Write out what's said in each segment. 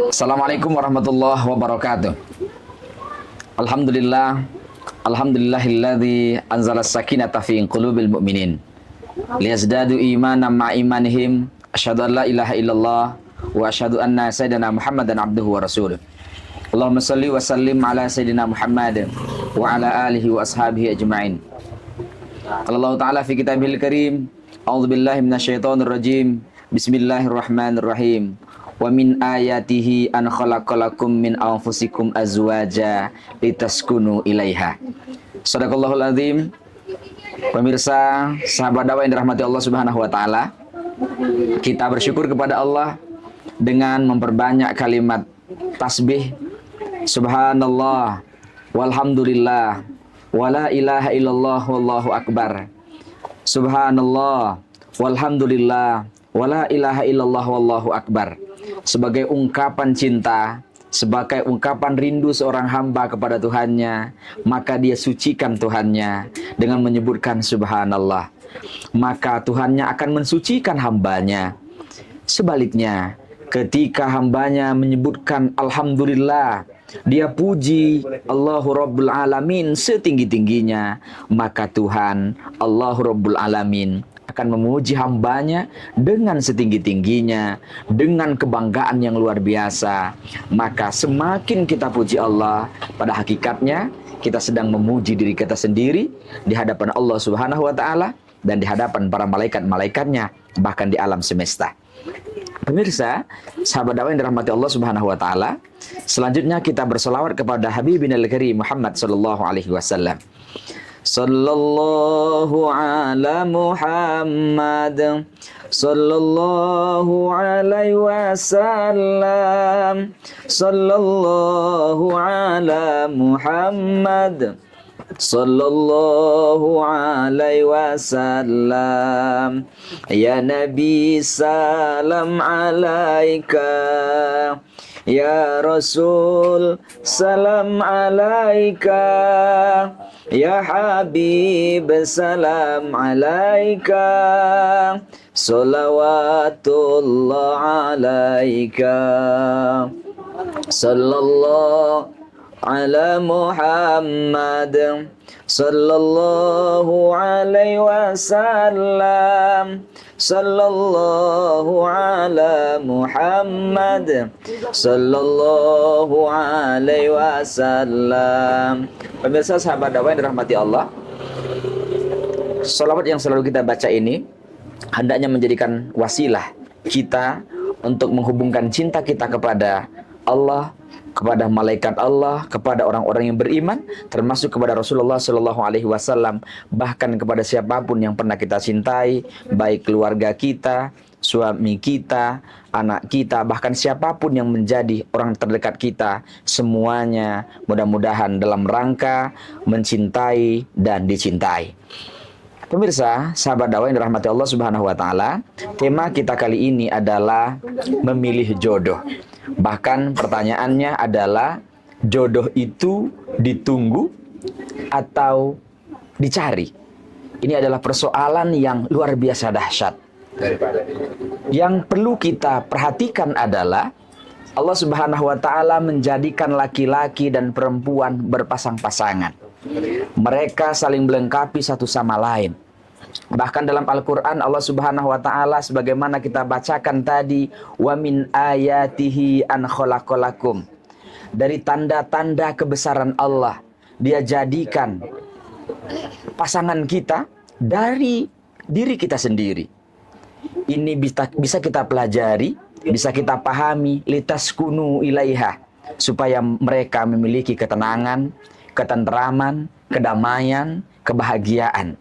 Assalamualaikum warahmatullahi wabarakatuh. Alhamdulillah, alhamdulillahilladzi anzala sakinata fi qulubil mu'minin liyazdadu imanan ma imanihim. Asyhadu an la ilaha illallah wa asyhadu anna sayyidina Muhammadan abduhu wa rasuluh. Allahumma shalli wa sallim ala sayyidina Muhammad wa ala alihi wa ashabihi ajma'in. Allah Ta'ala fi kitabihil karim, a'udzubillahi minasyaitonir rajim. Bismillahirrahmanirrahim. Wa min ayatihi an khalaqalakum min anfusikum azwaja litaskunu ilaiha. Shadaqallahul azim. Pemirsa, sahabat dakwah yang dirahmati Allah Subhanahu wa taala, kita bersyukur kepada Allah dengan memperbanyak kalimat tasbih subhanallah walhamdulillah wala ilaha illallah wallahu akbar. Subhanallah walhamdulillah wala ilaha illallah wallahu akbar. Sebagai ungkapan cinta, sebagai ungkapan rindu seorang hamba kepada Tuhannya, maka dia sucikan Tuhannya dengan menyebutkan subhanallah. Maka Tuhannya akan mensucikan hambanya. Sebaliknya, ketika hambanya menyebutkan alhamdulillah, dia puji Allahu Rabbul Alamin setinggi-tingginya, maka Tuhan Allahu Rabbul Alamin akan memuji hambanya dengan setinggi-tingginya, dengan kebanggaan yang luar biasa. Maka semakin kita puji Allah, pada hakikatnya kita sedang memuji diri kita sendiri di hadapan Allah Subhanahu wa taala dan di hadapan para malaikat-malaikatnya, bahkan di alam semesta. Pemirsa, sahabat dakwah yang dirahmati Allah Subhanahu wa taala, selanjutnya kita berselawat kepada Habibinal Karim Muhammad sallallahu alaihi wasallam. Sallallahu ala Muhammad sallallahu alaihi wasallam. Sallallahu ala Muhammad sallallahu alaihi wasallam. Ya Nabi salam alaika, ya Rasul salam alaika, ya Habib salam alaika, salawatullah alaika. Sallallahu ala Muhammad sallallahu alaihi wasallam. Sallallahu ala Muhammad sallallahu alaihi wasallam. Pemirsa, sahabat dakwah yang dirahmati Allah, salawat yang selalu kita baca ini hendaknya menjadikan wasilah kita untuk menghubungkan cinta kita kepada Allah, kepada malaikat Allah, kepada orang-orang yang beriman, termasuk kepada Rasulullah Shallallahu Alaihi Wasallam, bahkan kepada siapapun yang pernah kita cintai, baik keluarga kita, suami kita, anak kita, bahkan siapapun yang menjadi orang terdekat kita, semuanya mudah-mudahan dalam rangka mencintai dan dicintai. Pemirsa, sahabat dakwah yang dirahmati Allah Subhanahu wa taala, tema kita kali ini adalah memilih jodoh. Bahkan pertanyaannya adalah, jodoh itu ditunggu atau dicari? Ini adalah persoalan yang luar biasa dahsyat. Yang perlu kita perhatikan adalah Allah Subhanahu wa taala menjadikan laki-laki dan perempuan berpasang-pasangan. Mereka saling melengkapi satu sama lain. Bahkan dalam Al-Quran Allah Subhanahu wa ta'ala sebagaimana kita bacakan tadi, wa min ayatihi an khalaqalakum. Dari tanda-tanda kebesaran Allah, Dia jadikan pasangan kita dari diri kita sendiri. Ini bisa kita pelajari, bisa kita pahami, litaskunu ilaiha, supaya mereka memiliki ketenangan, ketentraman, kedamaian, kebahagiaan.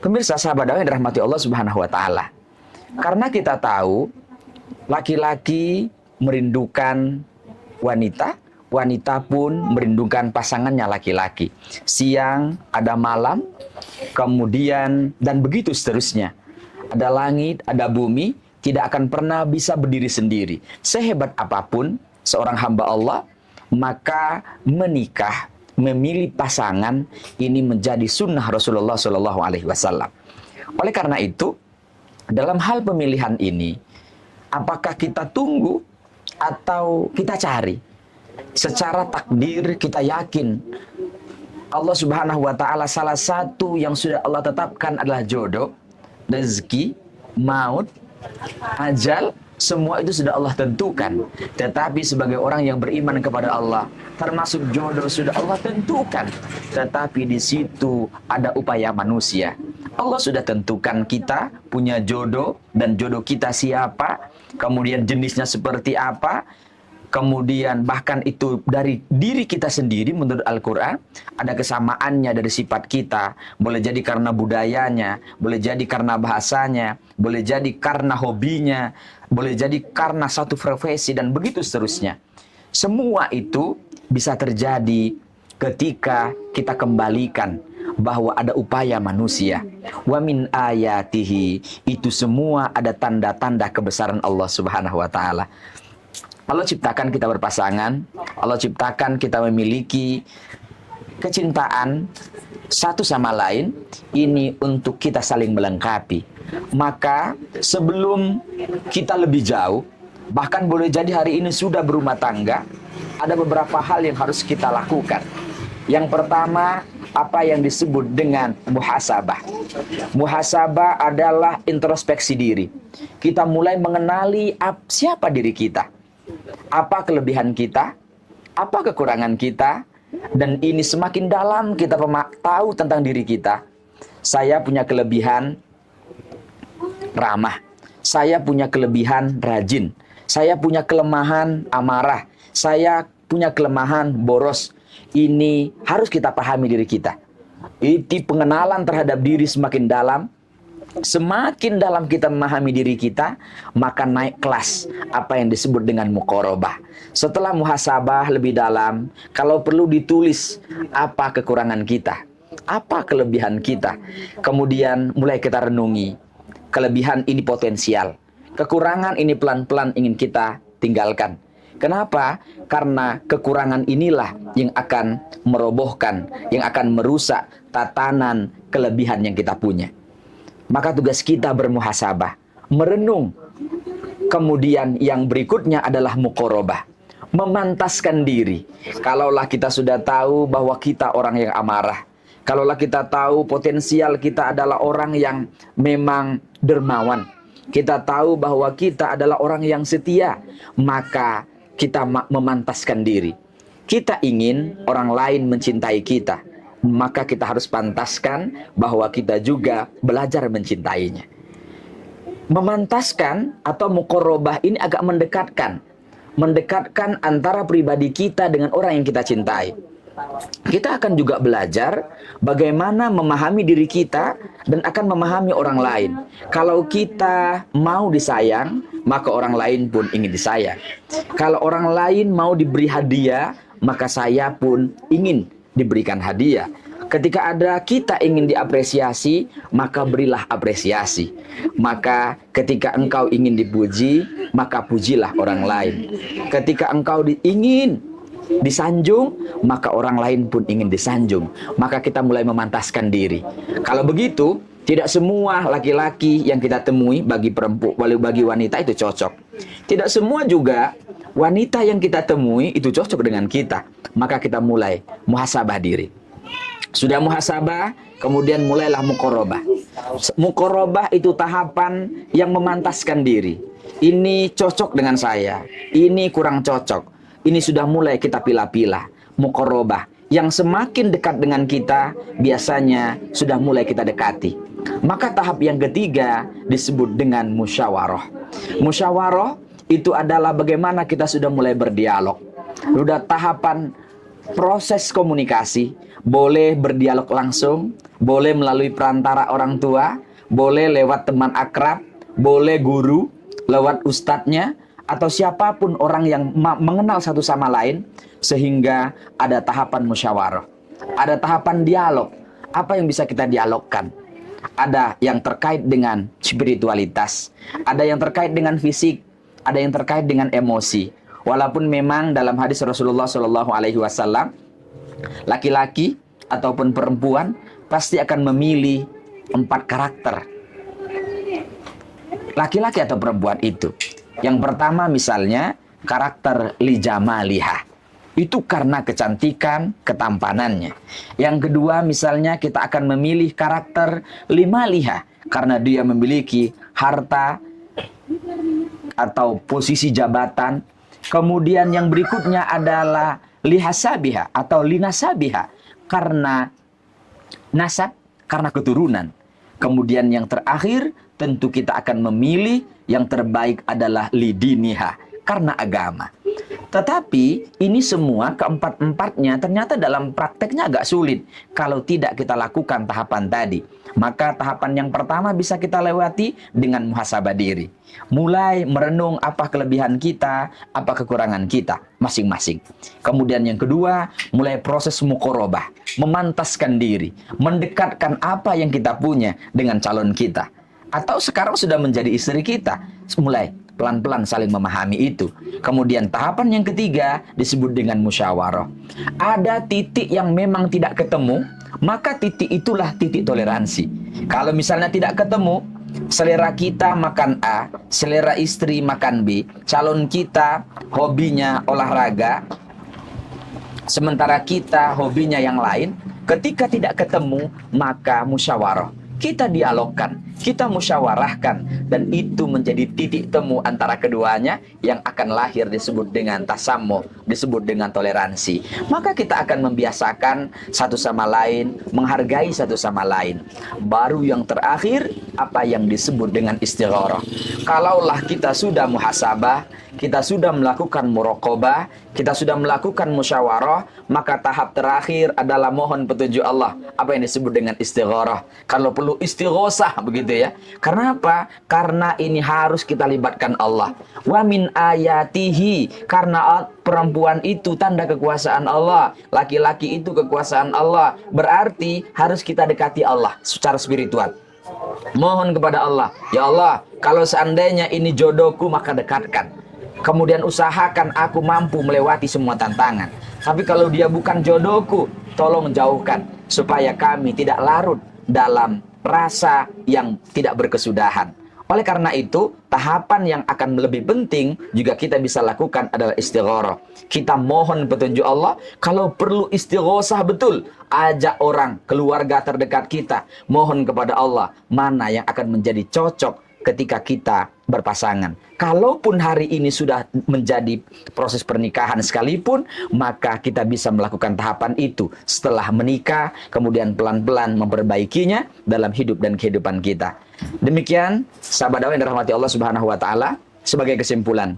Pemirsa, sahabat dakwah yang dirahmati Allah Subhanahu wa taala, karena kita tahu laki-laki merindukan wanita, wanita pun merindukan pasangannya laki-laki. Siang ada malam, kemudian dan begitu seterusnya. Ada langit, ada bumi, tidak akan pernah bisa berdiri sendiri. Sehebat apapun seorang hamba Allah, maka menikah, memilih pasangan ini menjadi sunnah Rasulullah Shallallahu Alaihi Wasallam. Oleh karena itu, dalam hal pemilihan ini, apakah kita tunggu atau kita cari. Secara takdir kita yakin Allah Subhanahu wa taala salah satu yang sudah Allah tetapkan adalah jodoh, rezeki, maut, ajal, semua itu sudah Allah tentukan. Tetapi sebagai orang yang beriman kepada Allah, termasuk jodoh sudah Allah tentukan. Tetapi di situ ada upaya manusia. Allah sudah tentukan kita punya jodoh, dan jodoh kita siapa, kemudian jenisnya seperti apa. Kemudian bahkan itu dari diri kita sendiri menurut Al-Quran. Ada kesamaannya dari sifat kita. Boleh jadi karena budayanya, boleh jadi karena bahasanya, boleh jadi karena hobinya, boleh jadi karena satu profesi, dan begitu seterusnya. Semua itu bisa terjadi ketika kita kembalikan bahwa ada upaya manusia. Wa min ayatihi, itu semua ada tanda-tanda kebesaran Allah Subhanahu wa taala. Allah ciptakan kita berpasangan, Allah ciptakan kita memiliki kecintaan satu sama lain, ini untuk kita saling melengkapi. Maka sebelum kita lebih jauh, bahkan boleh jadi hari ini sudah berumah tangga, ada beberapa hal yang harus kita lakukan. Yang pertama, apa yang disebut dengan muhasabah. Muhasabah adalah introspeksi diri. Kita mulai mengenali siapa diri kita. Apa kelebihan kita, apa kekurangan kita, dan ini semakin dalam kita tahu tentang diri kita. Saya punya kelebihan ramah, saya punya kelebihan rajin, saya punya kelemahan amarah, saya punya kelemahan boros. Ini harus kita pahami diri kita. Itu pengenalan terhadap diri semakin dalam. Semakin dalam kita memahami diri kita, maka naik kelas apa yang disebut dengan muqarabah. Setelah muhasabah lebih dalam, kalau perlu ditulis apa kekurangan kita, apa kelebihan kita. Kemudian mulai kita renungi. Kelebihan ini potensial, kekurangan ini pelan-pelan ingin kita tinggalkan. Kenapa? Karena kekurangan inilah yang akan merobohkan, yang akan merusak tatanan kelebihan yang kita punya. Maka tugas kita bermuhasabah, merenung. Kemudian yang berikutnya adalah muqarabah, memantaskan diri. Kalaulah kita sudah tahu bahwa kita orang yang amarah, kalaulah kita tahu potensial kita adalah orang yang memang dermawan, kita tahu bahwa kita adalah orang yang setia, maka kita memantaskan diri. Kita ingin orang lain mencintai kita, maka kita harus pantaskan bahwa kita juga belajar mencintainya. Memantaskan atau muqarabah ini agak mendekatkan antara pribadi kita dengan orang yang kita cintai. Kita akan juga belajar bagaimana memahami diri kita dan akan memahami orang lain. Kalau kita mau disayang, maka orang lain pun ingin disayang. Kalau orang lain mau diberi hadiah, maka saya pun ingin diberikan hadiah. Ketika ada kita ingin diapresiasi, maka berilah apresiasi. Maka ketika engkau ingin dipuji, maka pujilah orang lain. Ketika engkau ingin disanjung, maka orang lain pun ingin disanjung. Maka kita mulai memantaskan diri. Kalau begitu, tidak semua laki-laki yang kita temui bagi wanita itu cocok. Tidak semua juga wanita yang kita temui itu cocok dengan kita. Maka kita mulai muhasabah diri. Sudah muhasabah, kemudian mulailah muqarabah. Muqarabah itu tahapan yang memantaskan diri. Ini cocok dengan saya, ini kurang cocok. Ini sudah mulai kita pilah-pilah. Muqarabah yang semakin dekat dengan kita, biasanya sudah mulai kita dekati. Maka tahap yang ketiga disebut dengan musyawarah. Musyawarah itu adalah bagaimana kita sudah mulai berdialog. Sudah tahapan proses komunikasi, boleh berdialog langsung, boleh melalui perantara orang tua, boleh lewat teman akrab, boleh guru, lewat ustadznya, atau siapapun orang yang mengenal satu sama lain, sehingga ada tahapan musyawarah. Ada tahapan dialog. Apa yang bisa kita dialogkan? Ada yang terkait dengan spiritualitas, ada yang terkait dengan fisik, ada yang terkait dengan emosi. Walaupun memang dalam hadis Rasulullah SAW, laki-laki ataupun perempuan pasti akan memilih 4 karakter. Laki-laki atau perempuan itu. Yang pertama misalnya, karakter li jamaliha. Itu karena kecantikan, ketampanannya. Yang kedua, misalnya kita akan memilih karakter lima liha karena dia memiliki harta atau posisi jabatan. Kemudian yang berikutnya adalah lihasabiha atau linasabiha karena nasab, karena keturunan. Kemudian yang terakhir tentu kita akan memilih yang terbaik adalah lidiniha karena agama. Tetapi ini semua keempat-empatnya ternyata dalam prakteknya agak sulit kalau tidak kita lakukan tahapan tadi. Maka tahapan yang pertama bisa kita lewati dengan muhasabah diri. Mulai merenung apa kelebihan kita, apa kekurangan kita masing-masing. Kemudian yang kedua, mulai proses muqarabah, memantaskan diri, mendekatkan apa yang kita punya dengan calon kita. Atau sekarang sudah menjadi istri kita, mulai pelan-pelan saling memahami itu. Kemudian tahapan yang ketiga disebut dengan musyawarah. Ada titik yang memang tidak ketemu, maka titik itulah titik toleransi. Kalau misalnya tidak ketemu, selera kita makan A, selera istri makan B, calon kita hobinya olahraga, sementara kita hobinya yang lain, ketika tidak ketemu, maka musyawarah. Kita dialogkan, kita musyawarahkan, dan itu menjadi titik temu antara keduanya yang akan lahir disebut dengan tasammuh, disebut dengan toleransi. Maka kita akan membiasakan satu sama lain, menghargai satu sama lain. Baru yang terakhir, apa yang disebut dengan istigharah. Kalaulah kita sudah muhasabah, kita sudah melakukan muraqabah, kita sudah melakukan musyawarah, maka tahap terakhir adalah mohon petunjuk Allah. Apa yang disebut dengan istigharah. Kalau perlu istighosah begitu ya. Karena apa? Karena ini harus kita libatkan Allah. Wa min ayatihi, karena perempuan itu tanda kekuasaan Allah, laki-laki itu kekuasaan Allah. Berarti harus kita dekati Allah secara spiritual. Mohon kepada Allah, ya Allah, kalau seandainya ini jodohku maka dekatkan. Kemudian usahakan aku mampu melewati semua tantangan. Tapi kalau dia bukan jodohku, tolong jauhkan supaya kami tidak larut dalam rasa yang tidak berkesudahan. Oleh karena itu, tahapan yang akan lebih penting juga kita bisa lakukan adalah istigharah. Kita mohon petunjuk Allah, kalau perlu istighosah betul, ajak orang, keluarga terdekat kita, mohon kepada Allah mana yang akan menjadi cocok ketika kita berpasangan. Kalaupun hari ini sudah menjadi proses pernikahan sekalipun, maka kita bisa melakukan tahapan itu setelah menikah, kemudian pelan-pelan memperbaikinya dalam hidup dan kehidupan kita. Demikian, sahabat dakwah yang dirahmati Allah Subhanahu wa taala, sebagai kesimpulan,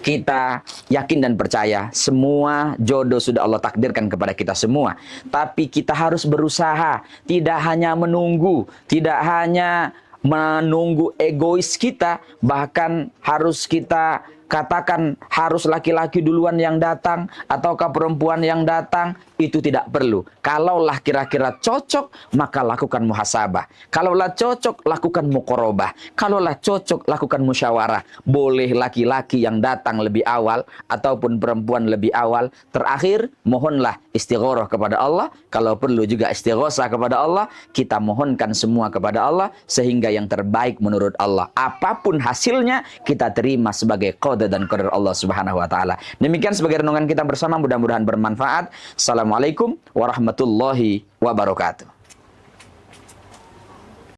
kita yakin dan percaya semua jodoh sudah Allah takdirkan kepada kita semua. Tapi kita harus berusaha, tidak hanya menunggu, tidak hanya menunggu egois kita, bahkan harus kita katakan harus laki-laki duluan yang datang ataukah perempuan yang datang, itu tidak perlu. Kalaulah kira-kira cocok, maka lakukan muhasabah. Kalaulah cocok, lakukan muqarabah. Kalaulah cocok, lakukan musyawarah. Boleh laki-laki yang datang lebih awal ataupun perempuan lebih awal. Terakhir, mohonlah istigharah kepada Allah. Kalau perlu juga istighosah kepada Allah. Kita mohonkan semua kepada Allah sehingga yang terbaik menurut Allah. Apapun hasilnya, kita terima sebagai qada dan qadar Allah Subhanahu wa taala. Demikian sebagai renungan kita bersama, mudah-mudahan bermanfaat. Assalamualaikum warahmatullahi wabarakatuh.